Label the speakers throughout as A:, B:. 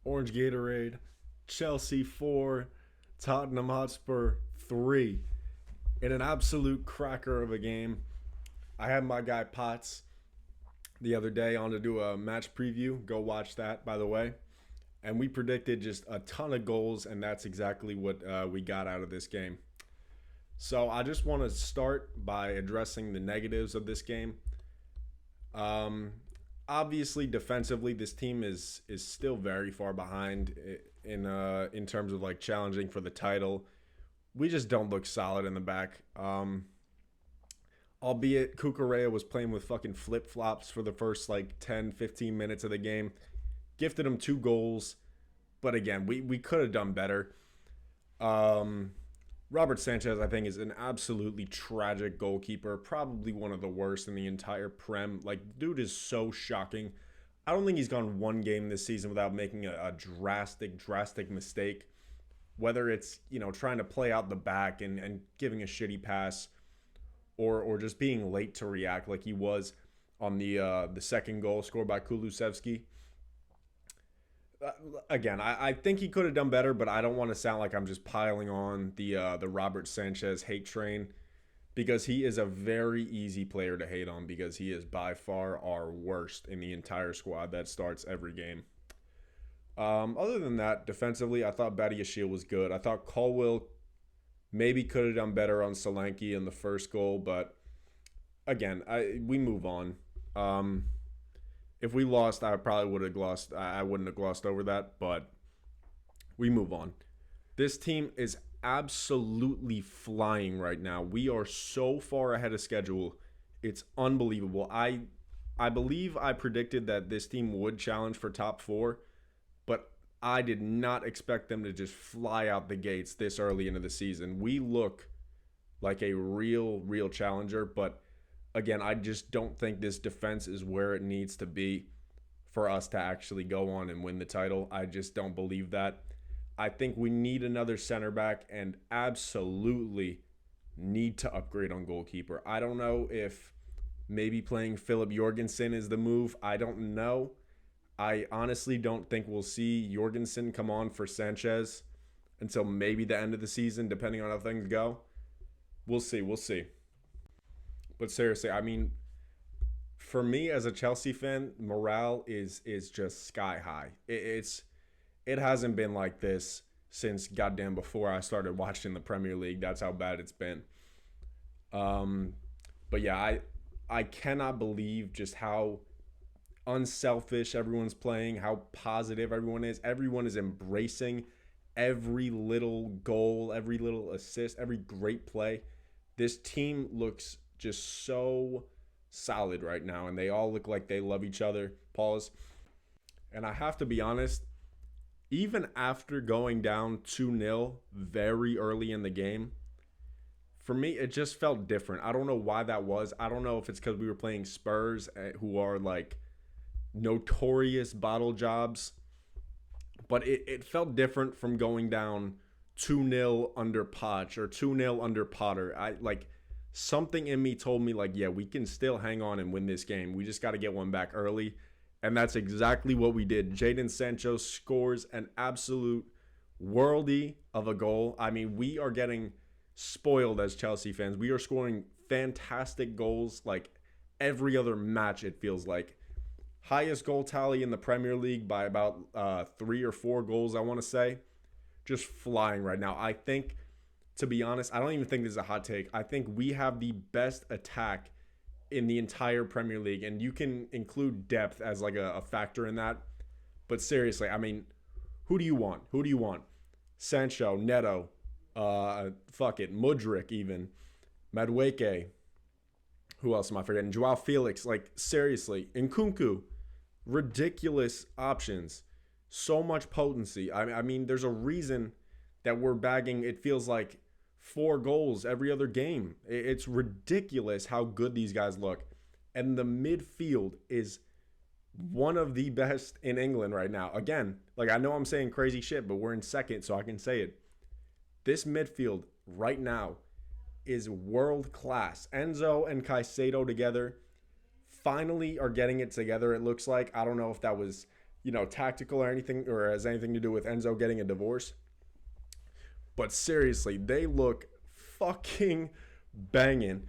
A: Orange Gatorade, Chelsea 4, Tottenham Hotspur 3. In an absolute cracker of a game. I had my guy Potts the other day on to do a match preview. Go watch that, by the way. And we predicted just a ton of goals, and that's exactly what we got out of this game. So I just want to start by addressing the negatives of this game. Um, Obviously, defensively, this team is still very far behind in terms of like challenging for the title. We just don't look solid in the back. Albeit Cucurella was playing with fucking flip flops for the first like 10, 15 minutes of the game. Gifted him 2 goals, but again, we could have done better. Um, Robert Sanchez, I think, is an absolutely tragic goalkeeper. Probably one of the worst in the entire Prem. Like, dude is so shocking. I don't think he's gone one game this season without making a drastic mistake. Whether it's, trying to play out the back and giving a shitty pass or just being late to react like he was on the second goal scored by Kulusevski. Again, I think he could have done better, but I don't want to sound like I'm just piling on the Robert Sanchez hate train because he is a very easy player to hate on because he is by far our worst in the entire squad that starts every game. Other than that, defensively, I thought Badiashile was good. I thought Colwill maybe could have done better on Solanke in the first goal, but again, we move on. If we lost, I probably would have glossed. I wouldn't have glossed over that, but we move on. This team is absolutely flying right now. We are so far ahead of schedule. It's unbelievable. I believe I predicted that this team would challenge for top 4, but I did not expect them to just fly out the gates this early into the season. We look like a real challenger, but again, I just don't think this defense is where it needs to be for us to actually go on and win the title. I just don't believe that. I think we need another center back and absolutely need to upgrade on goalkeeper. I don't know if maybe playing Philip Jorgensen is the move. I don't know. I honestly don't think we'll see Jorgensen come on for Sanchez until maybe the end of the season, depending on how things go. We'll see. We'll see. But seriously, I mean, for me as a Chelsea fan, morale is just sky high. It hasn't been like this since goddamn before I started watching the Premier League. That's how bad it's been. But yeah, I cannot believe just how unselfish everyone's playing, how positive everyone is. Everyone is embracing every little goal, every little assist, every great play. This team looks just so solid right now, and they all look like they love each other. Pause. And I have to be honest, even after going down 2-0 very early in the game, for me, it just felt different. I don't know why that was. I don't know if it's because we were playing Spurs, who are like notorious bottle jobs, but it felt different from going down 2-0 under Poch or 2-0 under Potter. Something in me told me like, yeah, we can still hang on and win this game. We just got to get one back early. And that's exactly what we did. Jadon Sancho scores an absolute worldy of a goal. I mean, we are getting spoiled as Chelsea fans. We are scoring fantastic goals like every other match, it feels like. Highest goal tally in the Premier League by about 3 or 4 goals, I want to say. Just flying right now. I think, to be honest, I don't even think this is a hot take. I think we have the best attack in the entire Premier League, and you can include depth as like a factor in that. But seriously, I mean, who do you want? Who do you want? Sancho, Neto, Mudryk even, Madueke. Who else am I forgetting? Joao Felix. Like, seriously, Nkunku. Ridiculous options. So much potency. I mean, there's a reason that we're bagging, it feels like, 4 goals every other game. It's ridiculous how good these guys look. And the midfield is one of the best in England right now. Again, like I know I'm saying crazy shit, but we're in second, so I can say it. This midfield right now is world class. Enzo and Caicedo together finally are getting it together, it looks like. I don't know if that was tactical or anything, or has anything to do with Enzo getting a divorce. But seriously, they look fucking banging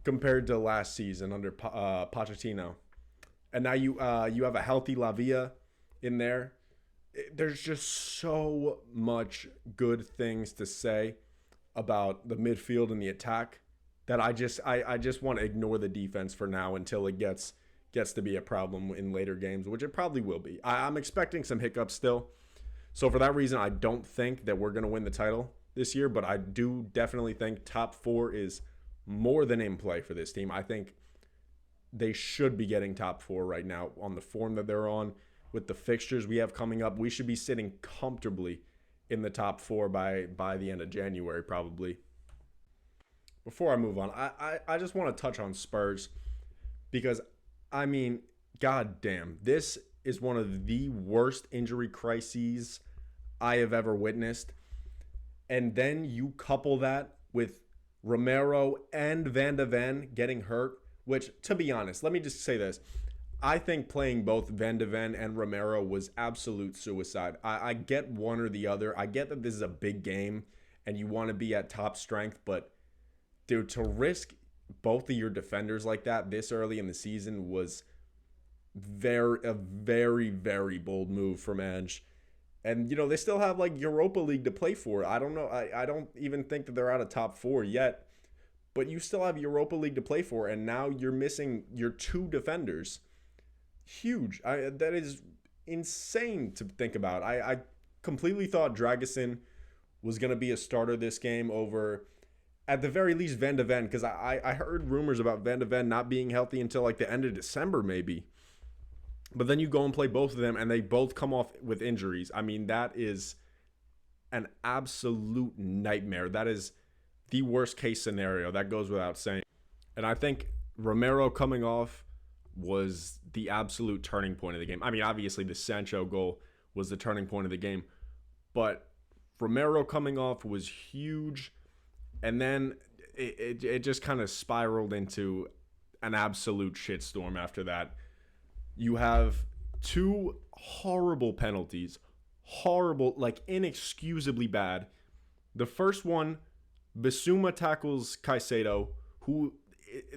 A: compared to last season under Pochettino. And now you have a healthy Lavia in there. There's just so much good things to say about the midfield and the attack that I just want to ignore the defense for now until it gets to be a problem in later games, which it probably will be. I'm expecting some hiccups still. So for that reason, I don't think that we're going to win the title this year, but I do definitely think top four is more than in play for this team. I think they should be getting top four right now on the form that they're on. With the fixtures we have coming up, we should be sitting comfortably in the top four by the end of January, probably. Before I move on, I just want to touch on Spurs because, I mean, goddamn, this is one of the worst injury crises I have ever witnessed. And then you couple that with Romero and Van de Ven getting hurt, which, to be honest, let me just say this. I think playing both Van de Ven and Romero was absolute suicide. I get one or the other. I get that this is a big game and you want to be at top strength, but dude, to risk both of your defenders like that this early in the season was a very, very bold move from Edge. And, they still have like Europa League to play for. I don't know. I don't even think that they're out of top four yet. But you still have Europa League to play for. And now you're missing your two defenders. Huge. That is insane to think about. I completely thought Dragusin was going to be a starter this game over, at the very least, Van de Ven. Because I heard rumors about Van de Ven not being healthy until like the end of December maybe. But then you go and play both of them, and they both come off with injuries. I mean, that is an absolute nightmare. That is the worst case scenario. That goes without saying. And I think Romero coming off was the absolute turning point of the game. I mean, obviously, the Sancho goal was the turning point of the game. But Romero coming off was huge. And then it just kind of spiraled into an absolute shitstorm after that. You have two horrible penalties. Horrible, like inexcusably bad. The first one, Bissouma tackles Caicedo, who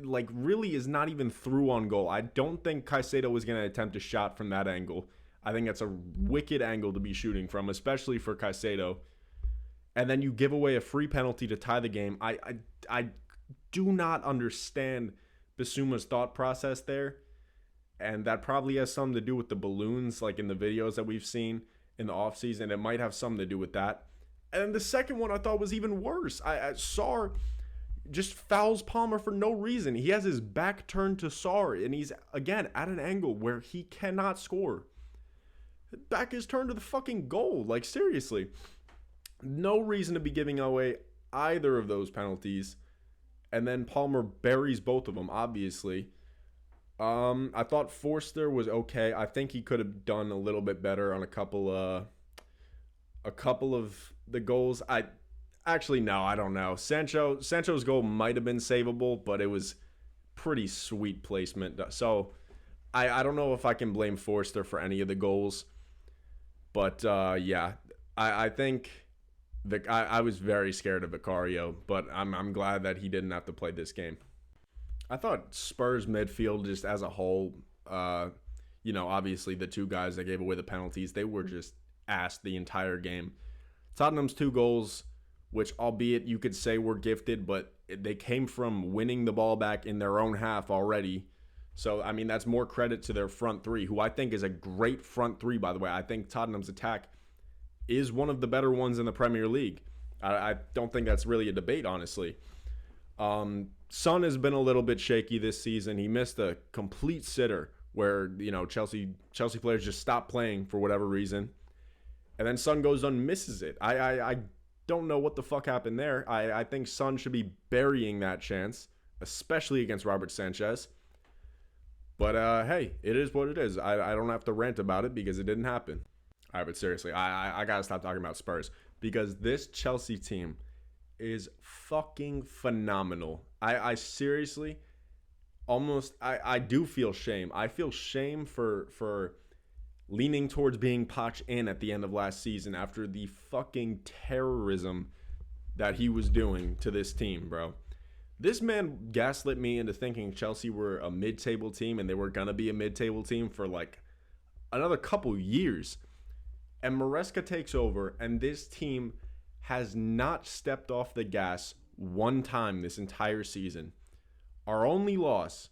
A: like really is not even through on goal. I don't think Caicedo was going to attempt a shot from that angle. I think that's a wicked angle to be shooting from, especially for Caicedo. And then you give away a free penalty to tie the game. I do not understand Bissouma's thought process there. And that probably has something to do with the balloons, like in the videos that we've seen in the offseason. It might have something to do with that. And then the second one I thought was even worse. Sarr just fouls Palmer for no reason. He has his back turned to Sarr, and he's, again, at an angle where he cannot score. Back is turned to the fucking goal. Like, seriously. No reason to be giving away either of those penalties. And then Palmer buries both of them, obviously. I thought Forster was okay. I think he could have done a little bit better on a couple of the goals. I don't know. Sancho's goal might have been savable, but it was pretty sweet placement. So I don't know if I can blame Forster for any of the goals. But yeah, I think I was very scared of Vicario, but I'm glad that he didn't have to play this game. I thought Spurs midfield just as a whole, obviously the two guys that gave away the penalties, they were just ass the entire game. Tottenham's two goals, which albeit you could say were gifted, but they came from winning the ball back in their own half already. So, I mean, that's more credit to their front three, who I think is a great front three, by the way. I think Tottenham's attack is one of the better ones in the Premier League. I don't think that's really a debate, honestly. Son has been a little bit shaky this season. He missed a complete sitter where, Chelsea players just stop playing for whatever reason. And then Son goes and misses it. I don't know what the fuck happened there. I think Son should be burying that chance, especially against Robert Sanchez. But, hey, it is what it is. I don't have to rant about it because it didn't happen. All right, but seriously, I got to stop talking about Spurs because this Chelsea team is fucking phenomenal. I seriously almost I do feel shame. I feel shame for leaning towards being Poch in at the end of last season after the fucking terrorism that he was doing to this team, bro. This man gaslit me into thinking Chelsea were a mid-table team and they were going to be a mid-table team for like another couple years. And Maresca takes over, and this team has not stepped off the gas one time this entire season. Our only loss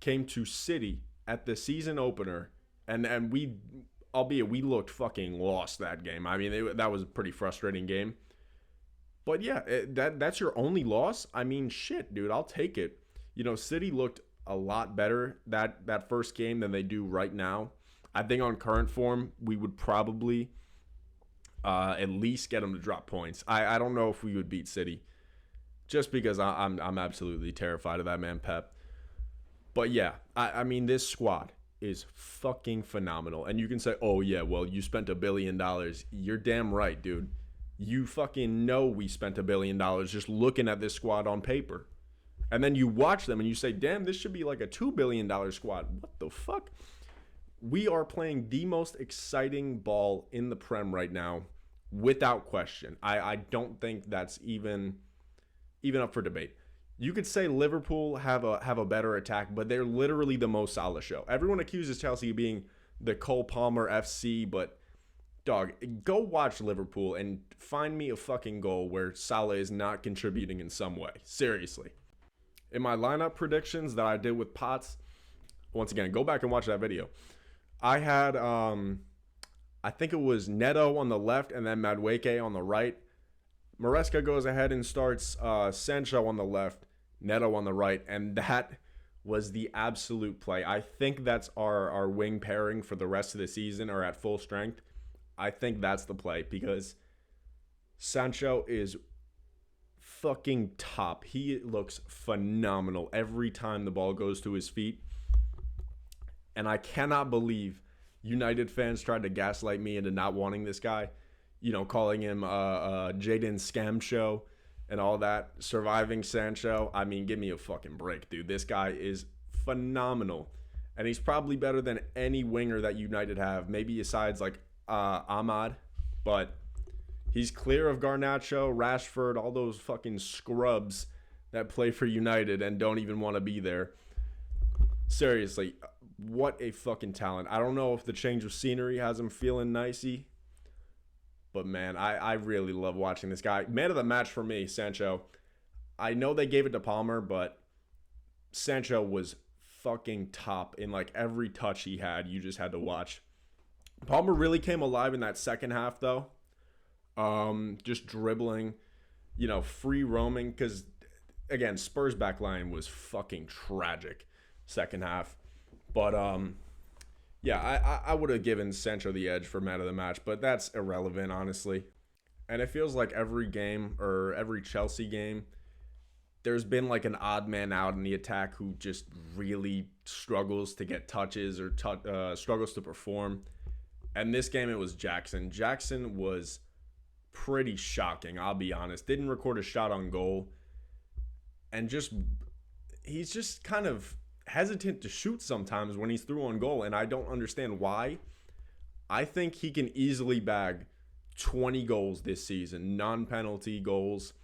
A: came to City at the season opener, and we, albeit we looked fucking lost that game. I mean, that was a pretty frustrating game. But yeah, that's your only loss? I mean, shit, dude, I'll take it. You know, City looked a lot better that first game than they do right now. I think on current form, we would probably at least get them to drop points. I don't know if we would beat City, just because I'm absolutely terrified of that man Pep. But yeah, I mean, this squad is fucking phenomenal. And you can say, oh yeah, well, you spent $1 billion. You're damn right, dude. You fucking know we spent $1 billion just looking at this squad on paper. And then you watch them and you say, damn, this should be like a $2 billion squad. What the fuck? We are playing the most exciting ball in the Prem right now, without question. I don't think that's even up for debate. You could say Liverpool have a better attack, but they're literally the most Salah show. Everyone accuses Chelsea of being the Cole Palmer FC, but dog, go watch Liverpool and find me a fucking goal where Salah is not contributing in some way. Seriously. In my lineup predictions that I did with Potts, once again, go back and watch that video. I had, I think it was Neto on the left and then Madueke on the right. Maresca goes ahead and starts Sancho on the left, Neto on the right, and that was the absolute play. I think that's our wing pairing for the rest of the season, or at full strength. I think that's the play because Sancho is fucking top. He looks phenomenal every time the ball goes to his feet. And I cannot believe United fans tried to gaslight me into not wanting this guy. You know, calling him Jadon Scam Show and all that. Surviving Sancho. I mean, give me a fucking break, dude. This guy is phenomenal. And he's probably better than any winger that United have. Maybe besides like Ahmad. But he's clear of Garnacho, Rashford, all those fucking scrubs that play for United and don't even want to be there. Seriously, what a fucking talent. I don't know if the change of scenery has him feeling nicey. But man, I really love watching this guy. Man of the match for me, Sancho. I know they gave it to Palmer, but Sancho was fucking top in like every touch he had. You just had to watch. Palmer really came alive in that second half, though. Just dribbling, you know, free roaming. Because, again, Spurs back line was fucking tragic second half. But, yeah, I would have given Sancho the edge for man of the match. But that's irrelevant, honestly. And it feels like every game or every Chelsea game, there's been like an odd man out in the attack who just really struggles to get touches or struggles to perform. And this game, it was Jackson. Jackson was pretty shocking, I'll be honest. Didn't record a shot on goal. And he's just kind of hesitant to shoot sometimes when he's through on goal. And I don't understand why. I think he can easily bag 20 goals this season, non-penalty goals,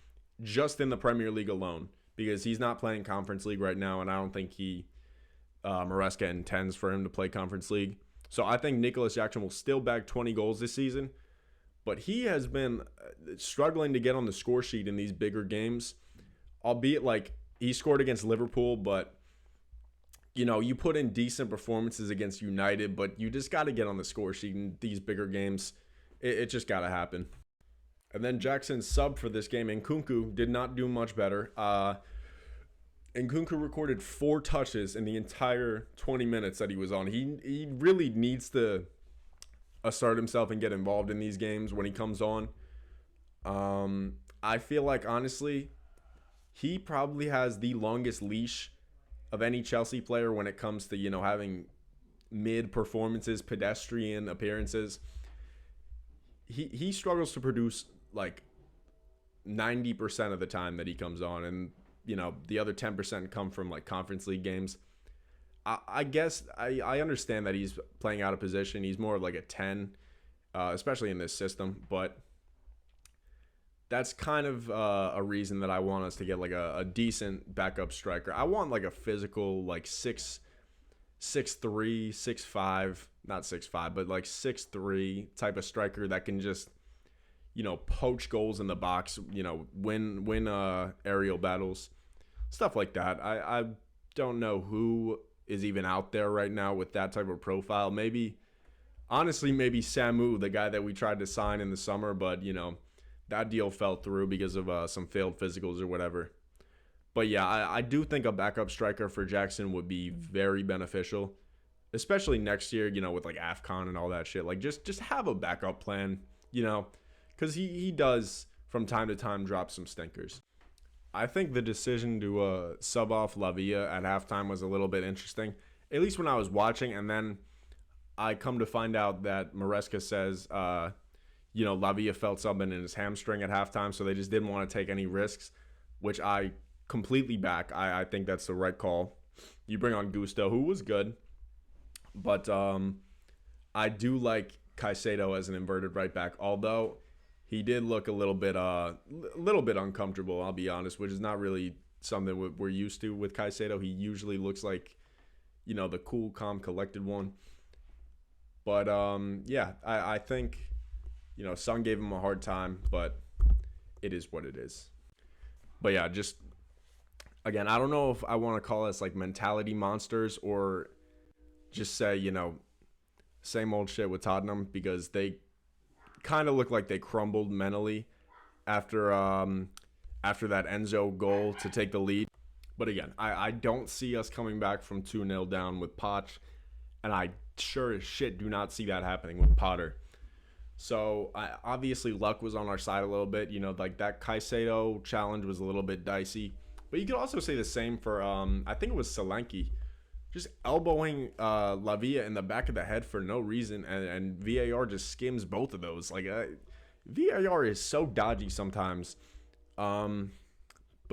A: just in the Premier League alone. Because he's not playing Conference League right now, and I don't think Maresca intends for him to play Conference League. So I think Nicholas Jackson will still bag 20 goals this season. But he has been struggling to get on the score sheet in these bigger games. Albeit, like, he scored against Liverpool, but, you know, you put in decent performances against United, but you just got to get on the score sheet in these bigger games. It just got to happen. And then Jackson's sub for this game, Nkunku, did not do much better. Nkunku recorded 4 touches in the entire 20 minutes that he was on. He really needs to assert himself and get involved in these games when he comes on. I feel like, honestly, he probably has the longest leash of any Chelsea player when it comes to, you know, having mid performances, pedestrian appearances. He struggles to produce like 90% of the time that he comes on, and you know the other 10% come from like Conference League games. I guess I understand that he's playing out of position. He's more of like a 10, especially in this system. But that's kind of a reason that I want us to get like a decent backup striker. I want like a physical, like 6'3", 6'5", not 6'5", but like 6'3" type of striker that can just, poach goals in the box, win aerial battles, stuff like that. I don't know who is even out there right now with that type of profile. Honestly, maybe Samu, the guy that we tried to sign in the summer, but, that deal fell through because of some failed physicals or whatever. But yeah, I do think a backup striker for Jackson would be very beneficial, especially next year, with like AFCON and all that shit. Like just have a backup plan, because he does from time to time drop some stinkers. I think the decision to sub off Lavia at halftime was a little bit interesting, at least when I was watching, and then I come to find out that Maresca says, Lavia felt something in his hamstring at halftime, so they just didn't want to take any risks, which I completely back. I think that's the right call. You bring on Gusto, who was good, but I do like Caicedo as an inverted right back, although he did look a little bit uncomfortable, I'll be honest, which is not really something we're used to with Caicedo. He usually looks like, the cool, calm, collected one. But yeah, I think, Son gave him a hard time, but it is what it is. But yeah, just again, I don't know if I want to call us like mentality monsters or just say, same old shit with Tottenham, because they kind of look like they crumbled mentally after that Enzo goal to take the lead. But again, I don't see us coming back from 2-0 down with Poch, and I sure as shit do not see that happening with Potter. So obviously luck was on our side a little bit. Like that Caicedo challenge was a little bit dicey. But you could also say the same for, I think it was Solanke. Just elbowing Lavia in the back of the head for no reason. And VAR just skims both of those. Like, VAR is so dodgy sometimes. But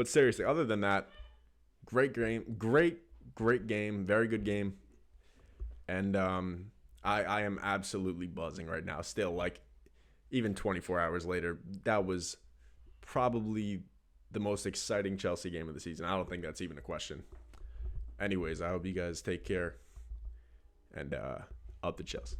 A: seriously, other than that, great game. Great game. Very good game. And I am absolutely buzzing right now. Still, like, even 24 hours later, that was probably the most exciting Chelsea game of the season. I don't think that's even a question. Anyways, I hope you guys take care. And up the Chelsea.